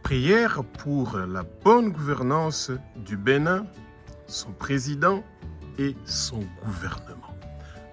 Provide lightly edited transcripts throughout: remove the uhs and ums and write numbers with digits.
Prière pour la bonne gouvernance du Bénin, son président et son gouvernement.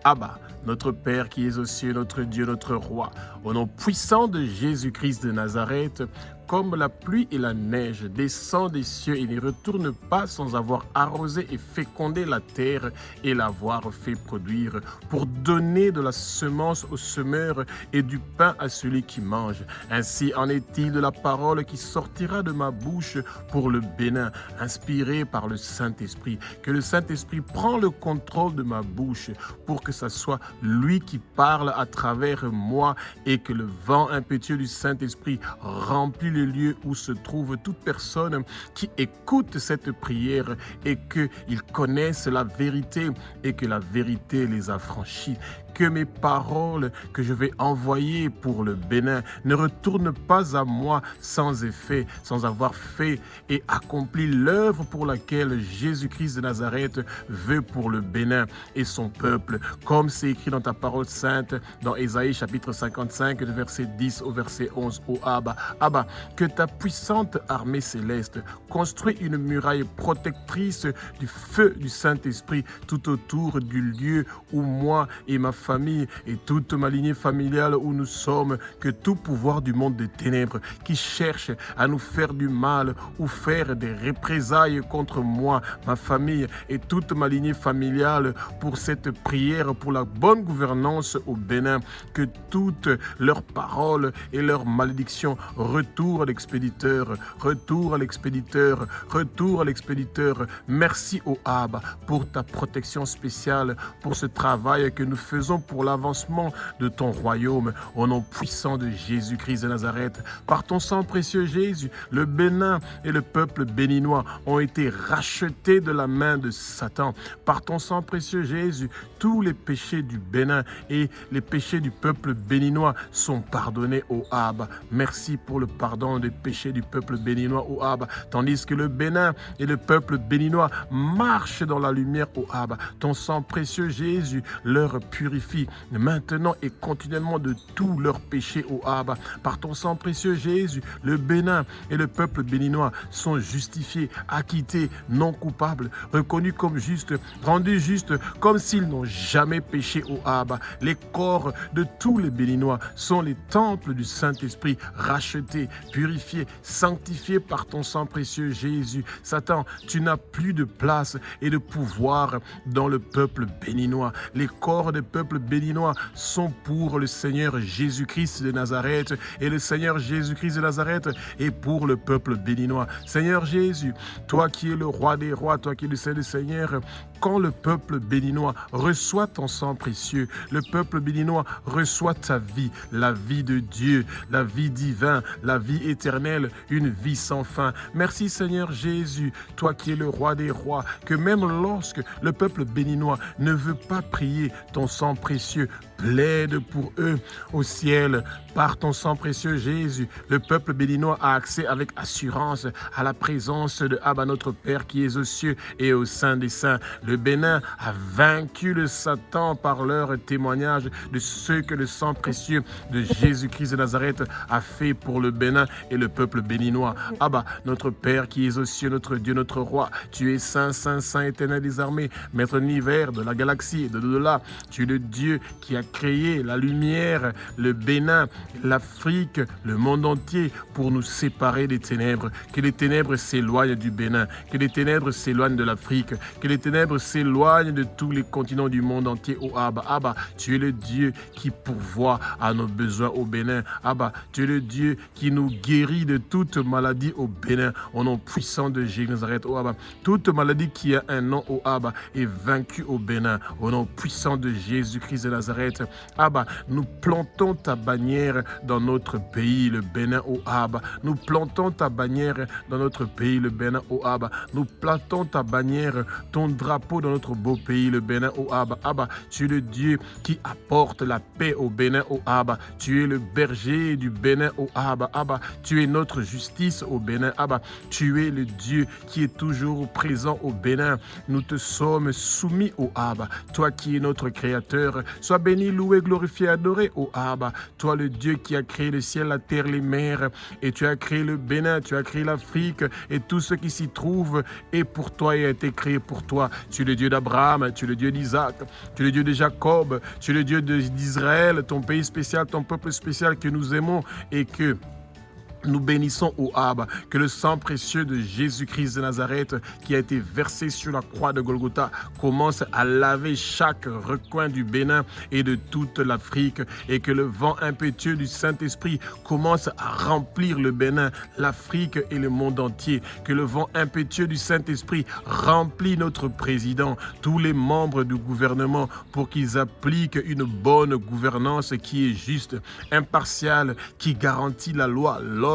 Abba, notre Père qui es aux cieux, notre Dieu, notre Roi, au nom puissant de Jésus-Christ de Nazareth, comme la pluie et la neige descend des cieux et ne retourne pas sans avoir arrosé et fécondé la terre et l'avoir fait produire, pour donner de la semence au semeur et du pain à celui qui mange. Ainsi en est-il de la parole qui sortira de ma bouche pour le Bénin, inspirée par le Saint-Esprit. Que le Saint-Esprit prend le contrôle de ma bouche pour que ce soit lui qui parle à travers moi et que le vent impétueux du Saint-Esprit remplit le lieu où se trouve toute personne qui écoute cette prière et qu'ils connaissent la vérité et que la vérité les affranchit. Que mes paroles que je vais envoyer pour le Bénin ne retournent pas à moi sans effet, sans avoir fait et accompli l'œuvre pour laquelle Jésus-Christ de Nazareth veut pour le Bénin et son peuple. Comme c'est écrit dans ta parole sainte, dans Ésaïe chapitre 55, de verset 10 au verset 11, ô Abba. Abba, que ta puissante armée céleste construise une muraille protectrice du feu du Saint-Esprit tout autour du lieu où moi et ma famille et toute ma lignée familiale où nous sommes, que tout pouvoir du monde des ténèbres qui cherche à nous faire du mal ou faire des représailles contre moi, ma famille et toute ma lignée familiale pour cette prière, pour la bonne gouvernance au Bénin, que toutes leurs paroles et leurs malédictions retournent à l'expéditeur, retour à l'expéditeur, retour à l'expéditeur. Merci au Abba pour ta protection spéciale, pour ce travail que nous faisons pour l'avancement de ton royaume, au nom puissant de Jésus-Christ de Nazareth. Par ton sang précieux Jésus, le Bénin et le peuple béninois ont été rachetés de la main de Satan. Par ton sang précieux Jésus, tous les péchés du Bénin et les péchés du peuple béninois sont pardonnés au Abba. Merci pour le pardon des péchés du peuple béninois au Abba, tandis que le Bénin et le peuple béninois marchent dans la lumière au Abba. Ton sang précieux Jésus leur purifie maintenant et continuellement de tous leurs péchés au Abba. Par ton sang précieux Jésus, le Bénin et le peuple béninois sont justifiés, acquittés, non coupables, reconnus comme justes, rendus justes comme s'ils n'ont jamais péché au Abba. Les corps de tous les Béninois sont les temples du Saint-Esprit, rachetés, purifiés, sanctifiés par ton sang précieux Jésus. Satan, tu n'as plus de place et de pouvoir dans le peuple béninois. Les corps des peuples béninois sont pour le Seigneur Jésus-Christ de Nazareth et le Seigneur Jésus-Christ de Nazareth est pour le peuple béninois. Seigneur Jésus, toi qui es le roi des rois, toi qui es le Seigneur des seigneurs, quand le peuple béninois reçoit ton sang précieux, le peuple béninois reçoit ta vie, la vie de Dieu, la vie divine, la vie éternelle, une vie sans fin. Merci Seigneur Jésus, toi qui es le roi des rois, que même lorsque le peuple béninois ne veut pas prier, ton sang précieux plaide pour eux au ciel. Par ton sang précieux Jésus, le peuple béninois a accès avec assurance à la présence de Abba notre Père qui est aux cieux et au sein des saints. Le Bénin a vaincu le Satan par leur témoignage de ce que le sang précieux de Jésus-Christ de Nazareth a fait pour le Bénin et le peuple béninois. Abba, notre Père qui est aux cieux, notre Dieu, notre Roi, tu es saint, saint, saint, éternel des armées, maître de l'univers, de la galaxie et de l'au-delà. Tu es le Dieu qui a créé la lumière, le Bénin, l'Afrique, le monde entier pour nous séparer des ténèbres. Que les ténèbres s'éloignent du Bénin, que les ténèbres s'éloignent de l'Afrique, que les ténèbres s'éloignent de tous les continents du monde entier. Oh Abba, Abba, tu es le Dieu qui pourvoit à nos besoins au Bénin. Abba, tu es le Dieu qui nous guérit de toute maladie au Bénin. Au nom puissant de Jésus Nazareth, oh Abba, toute maladie qui a un nom, oh Abba, est vaincue au Bénin. Au nom puissant de Jésus-Christ de Nazareth, Abba, nous plantons ta bannière dans notre pays, le Bénin, oh Abba. Nous plantons ta bannière dans notre pays, le Bénin, oh Abba. Nous plantons ta bannière, ton drapeau dans notre beau pays, le Bénin, oh Abba. Abba, tu es le Dieu qui apporte la paix au Bénin, oh Abba. Tu es le berger du Bénin, oh Abba. Abba, tu es notre justice au Bénin, Abba. Tu es le Dieu qui est toujours présent au Bénin. Nous te sommes soumis, oh Abba. Toi qui es notre Créateur, Créateur. Sois béni, loué, glorifié, adoré, ô Abba. Toi, le Dieu qui a créé le ciel, la terre, les mers, et tu as créé le Bénin, tu as créé l'Afrique, et tout ce qui s'y trouve est pour toi et a été créé pour toi. Tu es le Dieu d'Abraham, tu es le Dieu d'Isaac, tu es le Dieu de Jacob, tu es le Dieu d'Israël, ton pays spécial, ton peuple spécial que nous aimons et que nous bénissons, ô Abba, que le sang précieux de Jésus-Christ de Nazareth qui a été versé sur la croix de Golgotha commence à laver chaque recoin du Bénin et de toute l'Afrique et que le vent impétueux du Saint-Esprit commence à remplir le Bénin, l'Afrique et le monde entier. Que le vent impétueux du Saint-Esprit remplit notre président, tous les membres du gouvernement pour qu'ils appliquent une bonne gouvernance qui est juste, impartiale, qui garantit la loi, l'ordre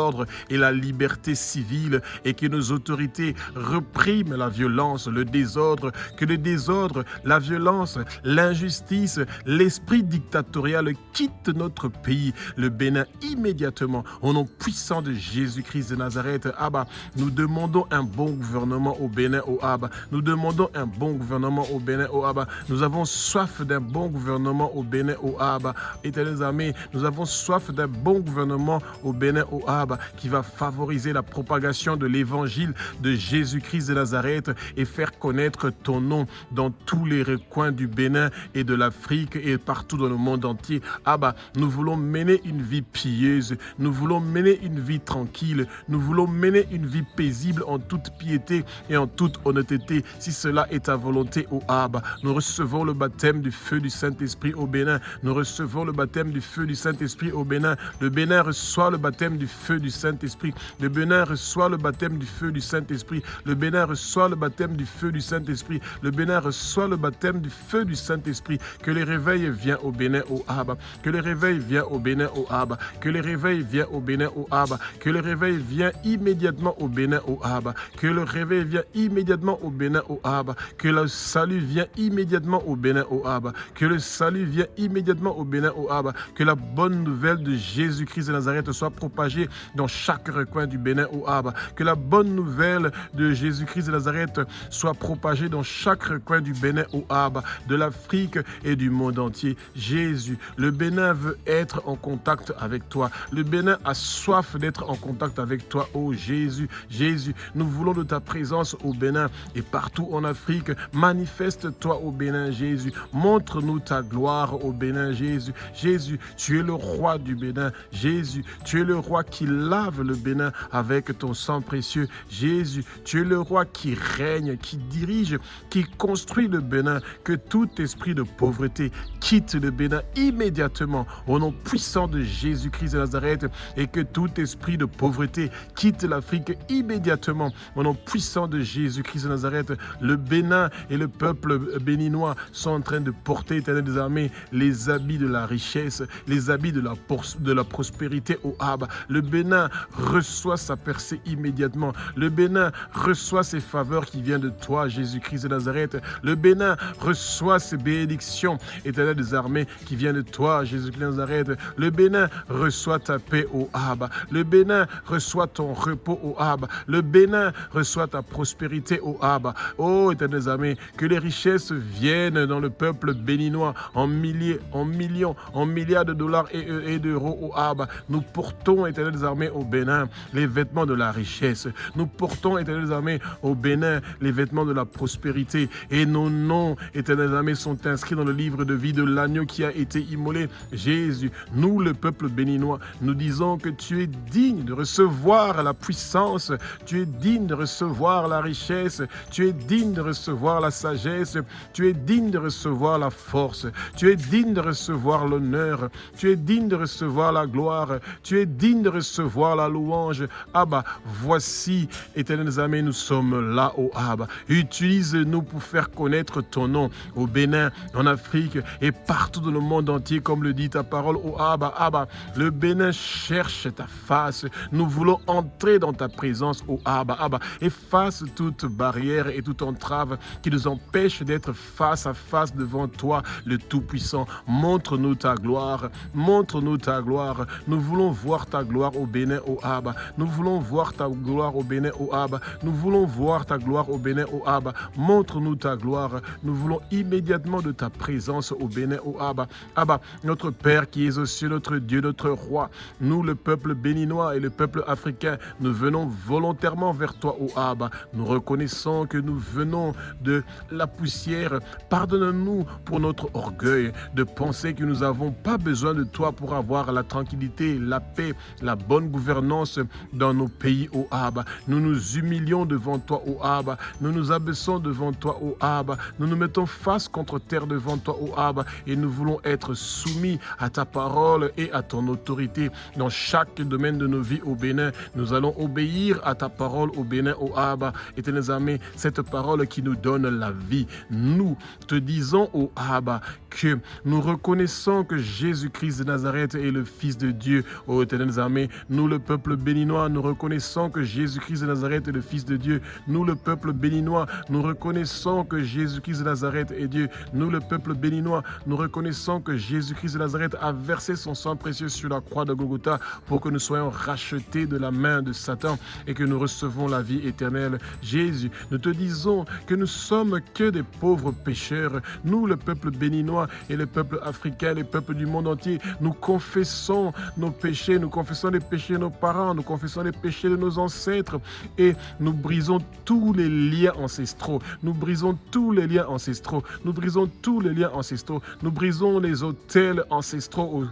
et la liberté civile et que nos autorités repriment la violence, le désordre, que le désordre, la violence, l'injustice, l'esprit dictatorial quitte notre pays, le Bénin immédiatement. Au nom puissant de Jésus-Christ de Nazareth, Abba, nous demandons un bon gouvernement au Bénin, au Abba. Nous demandons un bon gouvernement au Bénin, au Abba. Nous avons soif d'un bon gouvernement au Bénin, au Abba. Éternels armées, nous avons soif d'un bon gouvernement au Bénin, au Abba, qui va favoriser la propagation de l'évangile de Jésus-Christ de Nazareth et faire connaître ton nom dans tous les recoins du Bénin et de l'Afrique et partout dans le monde entier. Abba, nous voulons mener une vie pieuse, nous voulons mener une vie tranquille, nous voulons mener une vie paisible en toute piété et en toute honnêteté. Si cela est ta volonté, ô Abba, nous recevons le baptême du feu du Saint-Esprit au Bénin. Nous recevons le baptême du feu du Saint-Esprit au Bénin. Le Bénin reçoit le baptême du feu du Saint-Esprit. Le Bénin reçoit le baptême du feu du Saint-Esprit. Le Bénin reçoit le baptême du feu du Saint-Esprit. Le Bénin reçoit le baptême du feu du Saint-Esprit. Que les réveils viennent au Bénin, au Abba. Que les réveils viennent au Bénin, au Abba. Que les réveils viennent au Bénin, au Abba. Que le réveil vienne immédiatement au Bénin, au Abba. Que le réveil vienne immédiatement au Bénin, au Abba. Que le salut vienne immédiatement au Bénin, au Abba. Que le salut vienne immédiatement au Bénin, au Abba. Que la bonne nouvelle de Jésus-Christ de Nazareth soit propagée dans chaque recoin du Bénin, au Abba. Que la bonne nouvelle de Jésus-Christ de Nazareth soit propagée dans chaque recoin du Bénin, au Abba, de l'Afrique et du monde entier. Jésus, le Bénin veut être en contact avec toi. Le Bénin a soif d'être en contact avec toi, oh Jésus. Jésus, nous voulons de ta présence au Bénin et partout en Afrique. Manifeste-toi au Bénin, Jésus. Montre-nous ta gloire au Bénin, Jésus. Jésus, tu es le roi du Bénin. Jésus, tu es le roi qui lave le Bénin avec ton sang précieux. Jésus, tu es le roi qui règne, qui dirige, qui construit le Bénin. Que tout esprit de pauvreté quitte le Bénin immédiatement au nom puissant de Jésus-Christ de Nazareth et que tout esprit de pauvreté quitte l'Afrique immédiatement au nom puissant de Jésus-Christ de Nazareth. Le Bénin et le peuple béninois sont en train de porter, Éternel des armées, les habits de la richesse, les habits de la prospérité au Abba. Le Bénin reçoit sa percée immédiatement. Le Bénin reçoit ses faveurs qui viennent de toi, Jésus-Christ de Nazareth. Le Bénin reçoit ses bénédictions, Éternel des armées, qui viennent de toi, Jésus-Christ de Nazareth. Le Bénin reçoit ta paix au Abba. Le Bénin reçoit ton repos au Abba. Le Bénin reçoit ta prospérité au Abba. Oh, Éternel des armées, que les richesses viennent dans le peuple béninois en milliers, en millions, en milliards de dollars et d'euros au Abba. Nous portons, Éternel des armées, au Bénin les vêtements de la richesse. Nous portons, Éternel des armées, au Bénin les vêtements de la prospérité. Et nos noms, Éternel des armées, sont inscrits dans le livre de vie de l'agneau qui a été immolé. Jésus, nous, le peuple béninois, nous disons que tu es digne de recevoir la puissance, tu es digne de recevoir la richesse, tu es digne de recevoir la sagesse, tu es digne de recevoir la force, tu es digne de recevoir l'honneur, tu es digne de recevoir la gloire, tu es digne de recevoir la louange. Abba, voici, Éternel des armées, nous sommes là, au Abba. Utilise-nous pour faire connaître ton nom au Bénin, en Afrique et partout dans le monde entier, comme le dit ta parole, au Abba. Abba, le Bénin cherche ta face. Nous voulons entrer dans ta présence, au Abba. Abba, efface toute barrière et toute entrave qui nous empêche d'être face à face devant toi, le Tout-Puissant. Montre-nous ta gloire. Montre-nous ta gloire. Nous voulons voir ta gloire au Bénin, oh Abba. Nous voulons voir ta gloire au Bénin, oh Abba. Nous voulons voir ta gloire au Bénin, oh Abba. Montre-nous ta gloire. Nous voulons immédiatement de ta présence au Bénin, oh Abba. Abba, notre Père qui es aux cieux, notre Dieu, notre Roi, nous, le peuple béninois et le peuple africain, nous venons volontairement vers toi, oh Abba. Nous reconnaissons que nous venons de la poussière. Pardonne-nous pour notre orgueil de penser que nous n'avons pas besoin de toi pour avoir la tranquillité, la paix, la bonne gouvernance dans nos pays, oh Abba. Nous nous humilions devant toi, oh Abba. Nous nous abaissons devant toi, oh Abba. Nous nous mettons face contre terre devant toi, oh Abba. Et nous voulons être soumis à ta parole et à ton autorité dans chaque domaine de nos vies au Bénin. Nous allons obéir à ta parole au Bénin, oh Abba. Éternel amis, cette parole qui nous donne la vie. Nous te disons, oh Abba, que nous reconnaissons que Jésus-Christ de Nazareth est le Fils de Dieu. Oh éternel amis, nous le peuple béninois, nous reconnaissons que Jésus-Christ de Nazareth est le Fils de Dieu. Nous le peuple béninois, nous reconnaissons que Jésus-Christ de Nazareth est Dieu. Nous le peuple béninois, nous reconnaissons que Jésus-Christ de Nazareth a versé son sang précieux sur la croix de Golgotha pour que nous soyons rachetés de la main de Satan et que nous recevons la vie éternelle. Jésus, nous te disons que nous sommes que des pauvres pécheurs. Nous, le peuple béninois et le peuple africain, les peuples du monde entier, nous confessons nos péchés, nous confessons les péchés de nos parents, nous confessons les péchés de nos ancêtres et nous brisons tous les liens ancestraux. Nous brisons tous les liens ancestraux. Nous brisons tous les liens ancestraux. Nous brisons les autels ancestraux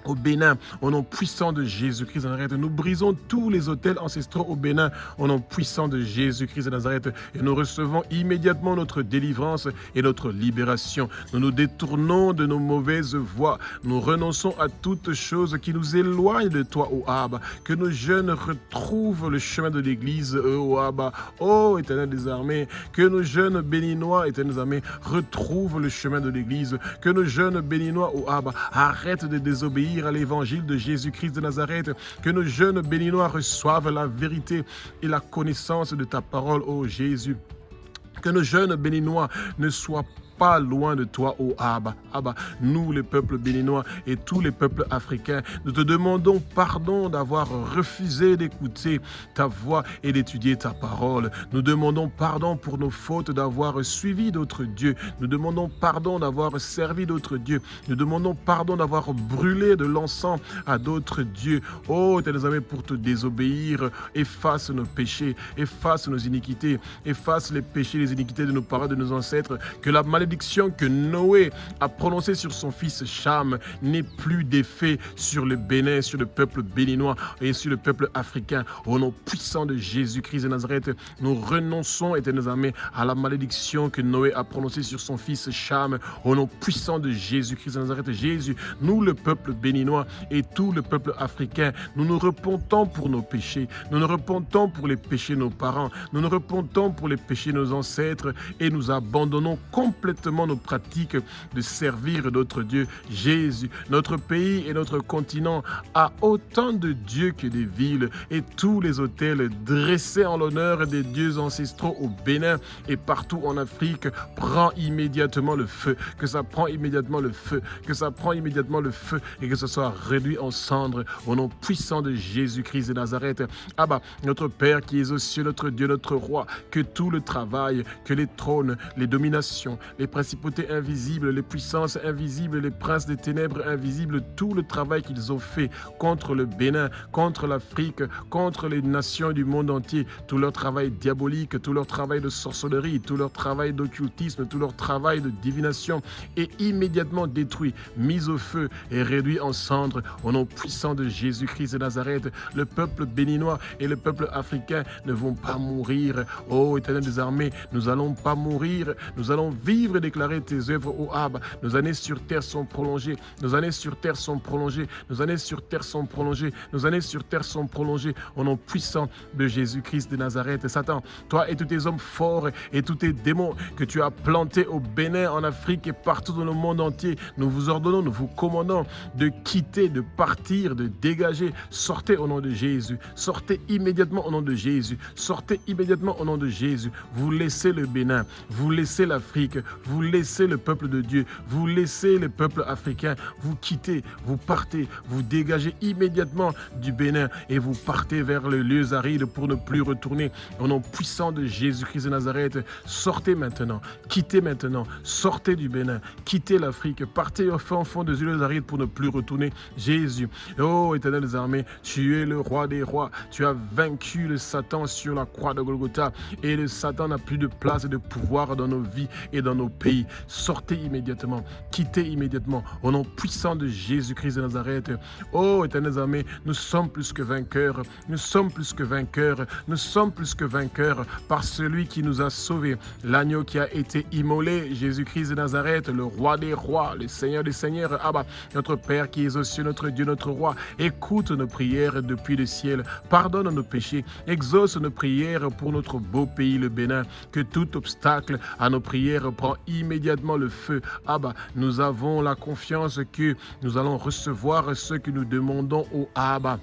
au Bénin, au nom puissant de Jésus-Christ de Nazareth. Nous brisons tous les autels ancestraux au Bénin, au nom puissant de Jésus-Christ de Nazareth. Et nous recevons immédiatement notre délivrance et notre libération. Nous nous détournons de nos mauvaises voies. Nous renonçons à toutes choses qui nous éloignent de toi, ô Abba. Que nos jeunes retrouvent le chemin de l'Église, ô Abba. Ô Éternel des armées, que nos jeunes béninois, Éternel des armées, retrouvent le chemin de l'Église. Que nos jeunes béninois, ô Abba, arrêtent de désobéir à l'évangile de Jésus-Christ de Nazareth, que nos jeunes béninois reçoivent la vérité et la connaissance de ta parole, ô Jésus. Que nos jeunes béninois ne soient pas loin de toi, ô Abba. Abba, nous, les peuples béninois et tous les peuples africains, nous te demandons pardon d'avoir refusé d'écouter ta voix et d'étudier ta parole. Nous demandons pardon pour nos fautes d'avoir suivi d'autres dieux. Nous demandons pardon d'avoir servi d'autres dieux. Nous demandons pardon d'avoir brûlé de l'encens à d'autres dieux. Oh, éternel ami, pour te désobéir, efface nos péchés, efface nos iniquités, efface les péchés, les iniquités de nos parents, de nos ancêtres. Que la malédiction que Noé a prononcée sur son fils Cham n'ait plus d'effet sur le Bénin, sur le peuple béninois et sur le peuple africain. Au nom puissant de Jésus-Christ de Nazareth, nous renonçons, éternels amis, à la malédiction que Noé a prononcée sur son fils Cham. Au nom puissant de Jésus-Christ de Nazareth, Jésus, nous, le peuple béninois et tout le peuple africain, nous nous repentons pour nos péchés. Nous nous repentons pour les péchés de nos parents. Nous nous repentons pour les péchés de nos ancêtres et nous abandonnons complètement nos pratiques de servir d'autres dieux. Jésus, notre pays et notre continent a autant de dieux que des villes et tous les autels dressés en l'honneur des dieux ancestraux au Bénin et partout en Afrique prend immédiatement le feu, que ça prend immédiatement le feu, que ça prend immédiatement le feu et que ce soit réduit en cendres au nom puissant de Jésus-Christ de Nazareth. Abba, notre Père qui es aux cieux, notre Dieu, notre Roi, que tout le travail, que les trônes, les dominations, les principautés invisibles, les puissances invisibles, les princes des ténèbres invisibles, tout le travail qu'ils ont fait contre le Bénin, contre l'Afrique, contre les nations du monde entier, tout leur travail diabolique, tout leur travail de sorcellerie, tout leur travail d'occultisme, tout leur travail de divination est immédiatement détruit, mis au feu et réduit en cendres au nom puissant de Jésus-Christ de Nazareth. Le peuple béninois et le peuple africain ne vont pas mourir. Oh Éternel des armées, nous n'allons pas mourir, nous allons vivre et déclarer tes œuvres, ô Abba. Nos années sur terre sont prolongées, nos années sur terre sont prolongées, nos années sur terre sont prolongées, nos années sur terre sont prolongées au nom puissant de Jésus-Christ de Nazareth. Satan, toi et tous tes hommes forts et tous tes démons que tu as plantés au Bénin, en Afrique et partout dans le monde entier, nous vous ordonnons, nous vous commandons de quitter, de partir, de dégager. Sortez au nom de Jésus, sortez immédiatement au nom de Jésus, sortez immédiatement au nom de Jésus. Vous laissez laissez le Bénin, vous laissez l'Afrique, vous laissez le peuple de Dieu, vous laissez le peuple africain, vous quittez, vous partez, vous dégagez immédiatement du Bénin et vous partez vers les lieux arides pour ne plus retourner. Au nom puissant de Jésus-Christ de Nazareth, sortez maintenant, quittez maintenant, sortez du Bénin, quittez l'Afrique, partez au fond des lieux arides pour ne plus retourner. Jésus, oh Éternel des armées, tu es le roi des rois, tu as vaincu le Satan sur la croix de Golgotha et le Satan n'a plus de place et de pouvoir dans nos vies et dans nos pays. Sortez immédiatement, quittez immédiatement au nom puissant de Jésus-Christ de Nazareth. Oh Éternel des armées, nous sommes plus que vainqueurs, nous sommes plus que vainqueurs, nous sommes plus que vainqueurs par celui qui nous a sauvés, l'agneau qui a été immolé, Jésus-Christ de Nazareth, le roi des rois, le Seigneur des seigneurs, Abba, notre Père qui es aux cieux, notre Dieu, notre roi, écoute nos prières depuis le ciel, pardonne nos péchés, exauce nos prières pour notre beau pays, le Bénin, que tout obstacle à nos prières prend immédiatement le feu. Abba, nous avons la confiance que nous allons recevoir ce que nous demandons au Abba.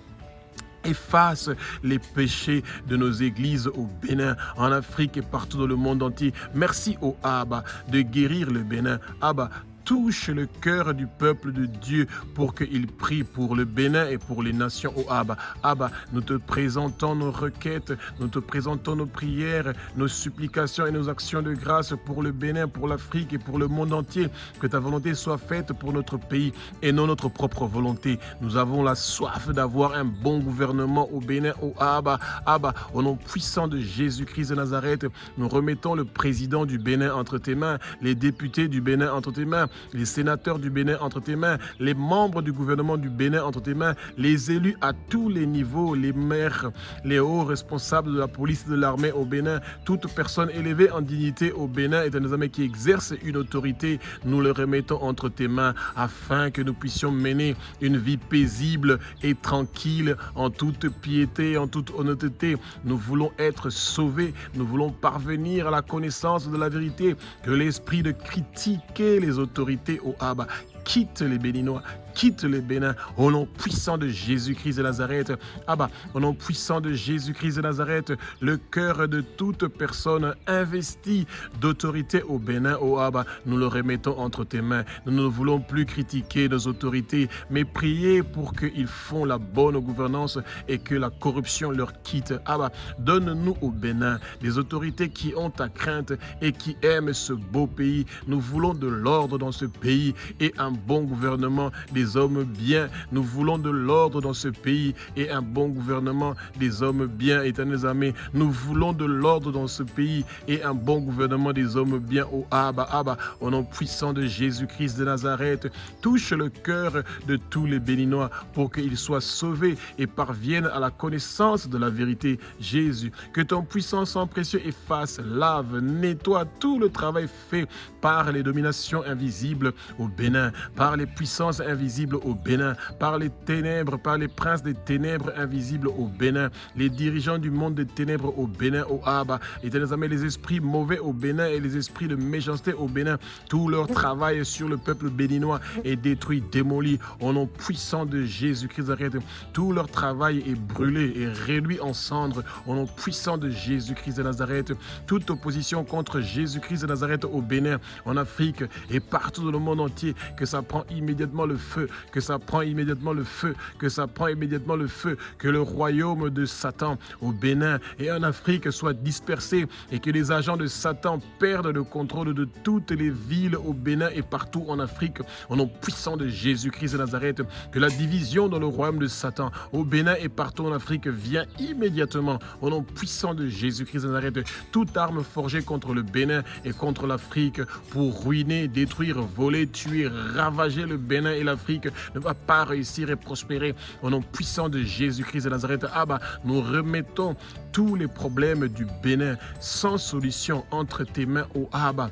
Efface les péchés de nos églises au Bénin, en Afrique et partout dans le monde entier. Merci au Abba de guérir le Bénin. Abba, touche le cœur du peuple de Dieu pour qu'il prie pour le Bénin et pour les nations. Oh Abba, Abba, nous te présentons nos requêtes, nous te présentons nos prières, nos supplications et nos actions de grâce pour le Bénin, pour l'Afrique et pour le monde entier. Que ta volonté soit faite pour notre pays et non notre propre volonté. Nous avons la soif d'avoir un bon gouvernement au Bénin. Oh Abba, Abba, au nom puissant de Jésus-Christ de Nazareth, nous remettons le président du Bénin entre tes mains, les députés du Bénin entre tes mains, les sénateurs du Bénin entre tes mains, les membres du gouvernement du Bénin entre tes mains, les élus à tous les niveaux, les maires, les hauts responsables de la police et de l'armée au Bénin, toute personne élevée en dignité au Bénin et des hommes qui exercent une autorité, nous le remettons entre tes mains afin que nous puissions mener une vie paisible et tranquille en toute piété, en toute honnêteté. Nous voulons être sauvés, nous voulons parvenir à la connaissance de la vérité, que l'esprit de critiquer les autorités au Abba quitte les Béninois, quitte le Bénin, au nom puissant de Jésus-Christ de Nazareth. Abba, au nom puissant de Jésus-Christ de Nazareth, le cœur de toute personne investie d'autorité au Bénin, au Abba, nous le remettons entre tes mains. Nous ne voulons plus critiquer nos autorités, mais prier pour qu'ils font la bonne gouvernance et que la corruption leur quitte. Abba, donne-nous au Bénin des autorités qui ont ta crainte et qui aiment ce beau pays. Nous voulons de l'ordre dans ce pays et un bon gouvernement, des hommes bien. Nous voulons de l'ordre dans ce pays et un bon gouvernement, des hommes bien, éternels amis. Nous voulons de l'ordre dans ce pays et un bon gouvernement, des hommes bien. Au Abba, Abba, au nom puissant de Jésus-Christ de Nazareth, touche le cœur de tous les Béninois pour qu'ils soient sauvés et parviennent à la connaissance de la vérité. Jésus, que ton puissant sang précieux efface, lave, nettoie tout le travail fait par les dominations invisibles au Bénin, par les puissances invisibles au Bénin, par les ténèbres, par les princes des ténèbres invisibles au Bénin, les dirigeants du monde des ténèbres au Bénin, au Abba, éternels amis, les esprits mauvais au Bénin et les esprits de méchanceté au Bénin, tout leur travail sur le peuple béninois est détruit, démoli, au nom puissant de Jésus-Christ de Nazareth. Tout leur travail est brûlé et réduit en cendres, au nom puissant de Jésus-Christ de Nazareth. Toute opposition contre Jésus-Christ de Nazareth au Bénin, en Afrique et partout dans le monde entier, que ça prend immédiatement le feu, que ça prend immédiatement le feu, que ça prend immédiatement le feu, que le royaume de Satan au Bénin et en Afrique soit dispersé et que les agents de Satan perdent le contrôle de toutes les villes au Bénin et partout en Afrique, au nom puissant de Jésus-Christ de Nazareth, que la division dans le royaume de Satan au Bénin et partout en Afrique vient immédiatement, au nom puissant de Jésus-Christ de Nazareth. Toute arme forgée contre le Bénin et contre l'Afrique pour ruiner, détruire, voler, tuer, ravager le Bénin et l'Afrique ne va pas réussir et prospérer. Au nom puissant de Jésus-Christ de Nazareth, Abba, nous remettons tous les problèmes du Bénin sans solution entre tes mains, ô Abba.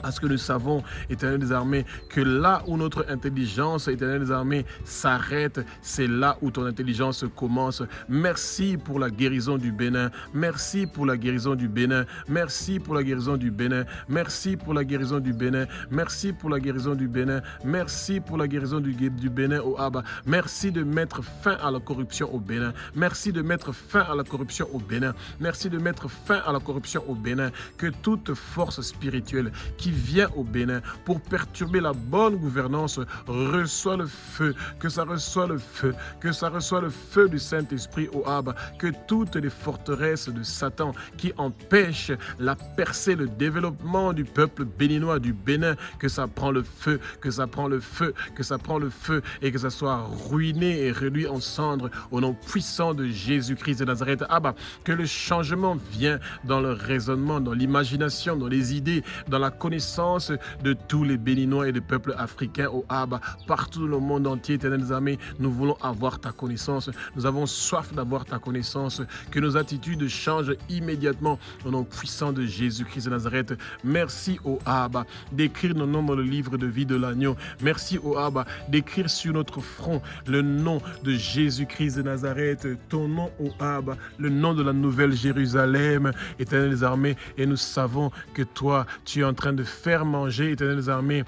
Parce que nous savons, Éternel des armées, que là où notre intelligence, Éternel des armées, s'arrête, c'est là où ton intelligence commence. Merci pour la guérison du Bénin. Merci pour la guérison du Bénin. Merci pour la guérison du Bénin. Merci pour la guérison du Bénin. Merci pour la guérison du Bénin. Merci pour la guérison du Bénin, oh Abba. Merci de mettre fin à la corruption au Bénin. Merci de mettre fin à la corruption au Bénin. Merci de mettre fin à la corruption au Bénin. Que toute force spirituelle qui vient au Bénin pour perturber la bonne gouvernance reçoit le feu, que ça reçoit le feu, que ça reçoit le feu du Saint-Esprit au Abba, que toutes les forteresses de Satan qui empêchent la percée, le développement du peuple béninois, du Bénin, que ça prend le feu, que ça prend le feu, que ça prend le feu et que ça soit ruiné et réduit en cendres au nom puissant de Jésus-Christ de Nazareth. Abba, que le changement vient dans le raisonnement, dans l'imagination, dans les idées, dans la connaissance de tous les Béninois et des peuples africains au Abba, partout dans le monde entier, Éternel des armées, nous voulons avoir ta connaissance, nous avons soif d'avoir ta connaissance, que nos attitudes changent immédiatement au nom puissant de Jésus-Christ de Nazareth. Merci au Abba d'écrire nos noms dans le livre de vie de l'agneau. Merci au Abba d'écrire sur notre front le nom de Jésus-Christ de Nazareth, ton nom au Abba, le nom de la nouvelle Jérusalem, Éternel des armées, et nous savons que toi, tu es en train de faire manger, Éternel des armées,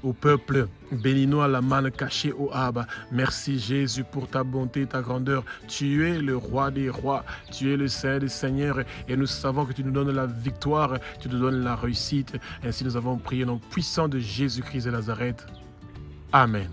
au peuple béninois la manne cachée au Abba. Merci Jésus pour ta bonté et ta grandeur. Tu es le roi des rois, tu es le Saint des seigneurs et nous savons que tu nous donnes la victoire, tu nous donnes la réussite. Ainsi nous avons prié au nom puissant de Jésus-Christ de Nazareth. Amen.